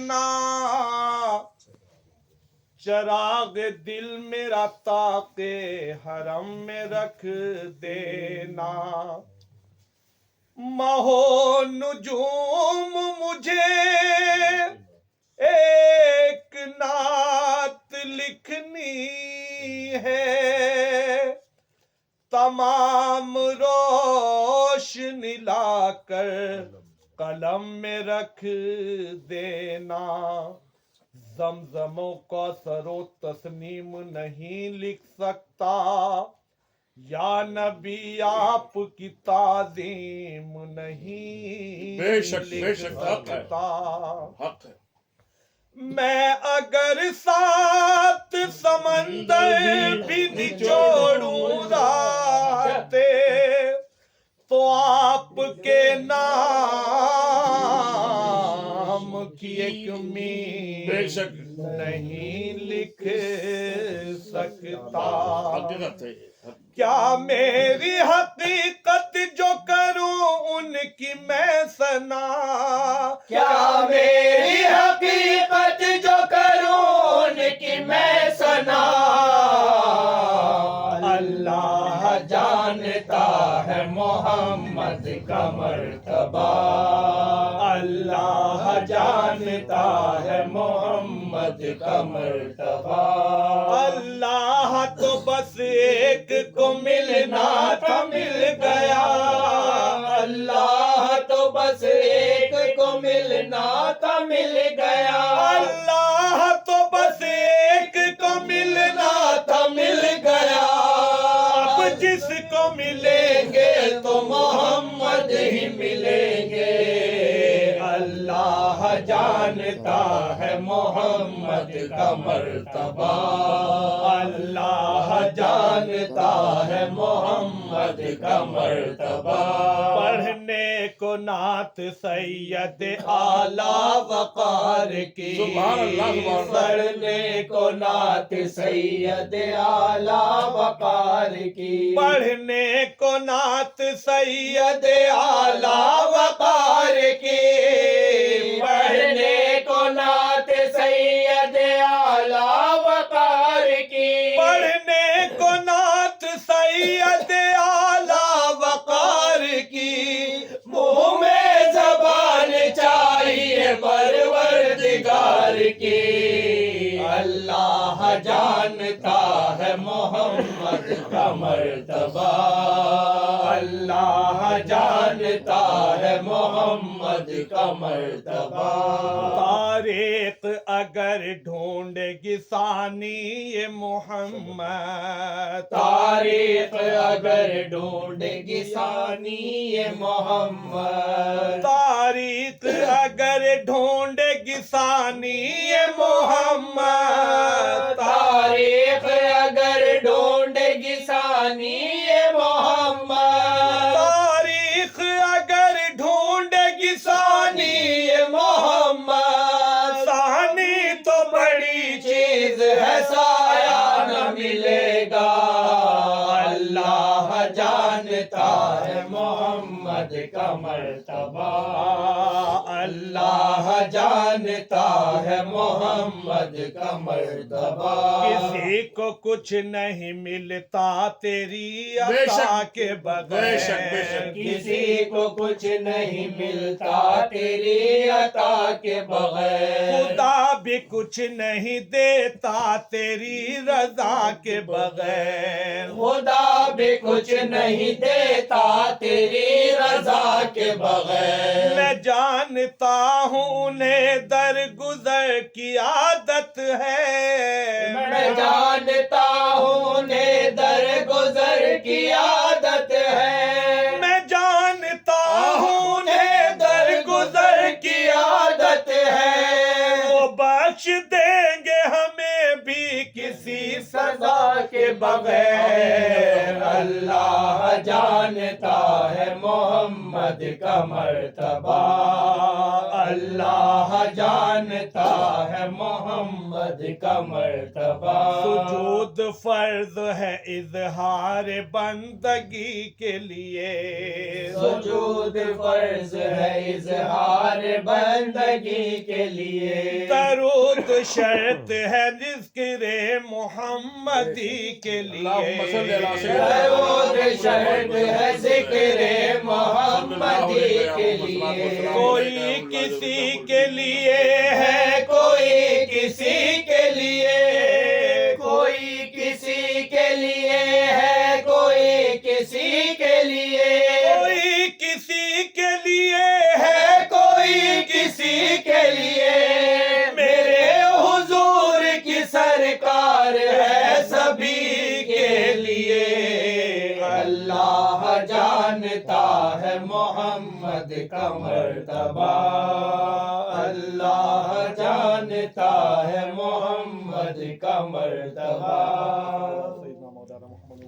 نا چراغ دل میرا تاکہ حرم میں رکھ دینا مہو نجوم مجھے ایک نعت لکھنی ہے تمام روشنی لا کر قلم میں رکھ دینا زمزم و کوثر و تسنیم نہیں لکھ سکتا یا نبی آپ کی تعظیم نہیں بے شک حق ہے میں اگر سات سمندر بھی نچوڑوں راستے تو آپ کے نام کی ایک میم بے شک نہیں لکھ سکتا حقیقت ہے کیا میری حقیقت جو کروں ان کی میں ثنا کیا میری حقیقت جو کروں ان کی میں ثنا اللہ جانتا ہے محمد کا مرتبہ اللہ جانتا ہے محمد کا مرتبہ اللہ تو بس ایک کو ملنا تھا مل گیا اللہ تو بس ایک کو ملنا تھا مل گیا اللہ تو بس ایک کو ملنا تھا مل گیا اب جس کو ملیں گے تو محمد ہی ملیں گے اللہ جانتا ہے محمد کا مرتبہ اللہ جانتا ہے محمد کا مرتبہ پڑھنے کو نعت سید اعلیٰ وقار کی سبحان اللہ پڑھنے کو نعت سید اعلیٰ وقار کی پڑھنے کو نعت سید اعلیٰ وقار کی پڑھنے کو نعت سید اعلیٰ وقار کی پڑھنے کو نعت سید اعلیٰ وقار کی منہ میں زبان چاہیے پروردگار کی اللہ جانتا ہے محمد کا مرتبہ اللہ جانتا ہے محمد کا مرتبہ تاریخ اگر ڈھونڈے گی ثانی یہ محمد تاریخ اگر ڈھونڈے گی ثانی یہ محمد تاریخ اگر ڈھونڈے گی ثانی یہ محمد تاریخ اگر ڈھونڈے گی ثانی یہ محمد تاریخ اگر ڈھونڈے گی ثانی یہ محمد ثانی تو بڑی چیز ہے سایہ نہ ملے گا اللہ جانتا ہے محمد کا مرتبہ اللہ جانتا ہے محمد کا مرتبہ کسی کو کچھ نہیں ملتا تیری بے عطا شک، کے بے شک، بے بغیر شک۔ کسی کو کچھ نہیں ملتا تیری عطا کے بغیر خدا بھی کچھ نہیں دیتا تیری رضا کے بغیر خدا بھی کچھ نہیں دیتا تیری رضا کے بغیر میں جانتا ہوں انہیں درگزر کی عادت ہے میں جانتا ہوں انہیں درگزر کی عادت ہے میں جانتا ہوں انہیں درگزر کی عادت ہے وہ بخش دیں گے ہمیں بھی کسی سزا کے بغیر اللہ جانتا ہے محمد کا مرتبہ اللہ جانتا ہے محمد کا مرتبہ سجود فرض ہے اظہار بندگی کے لیے سجود فرض ہے اظہار بندگی کے لیے درود شرط ہے ذکر محمدی کے اللہم صلی علی لیے سیدنا درود شرط ہے ذکر محمدی کے لیے کوئی کسی کے لیے ہے کوئی کسی کے لیے کوئی کسی کے لیے ہے کوئی کسی کے لیے کوئی کسی کے لیے ہے کوئی کسی کے لیے میرے حضور کی سرکار ہے سبھی کے لیے اللہ جانتا ہے محمد کا مرتبہ اللہ جانتا ہے محمد کا مرتبہ سیدنا مولانا محمد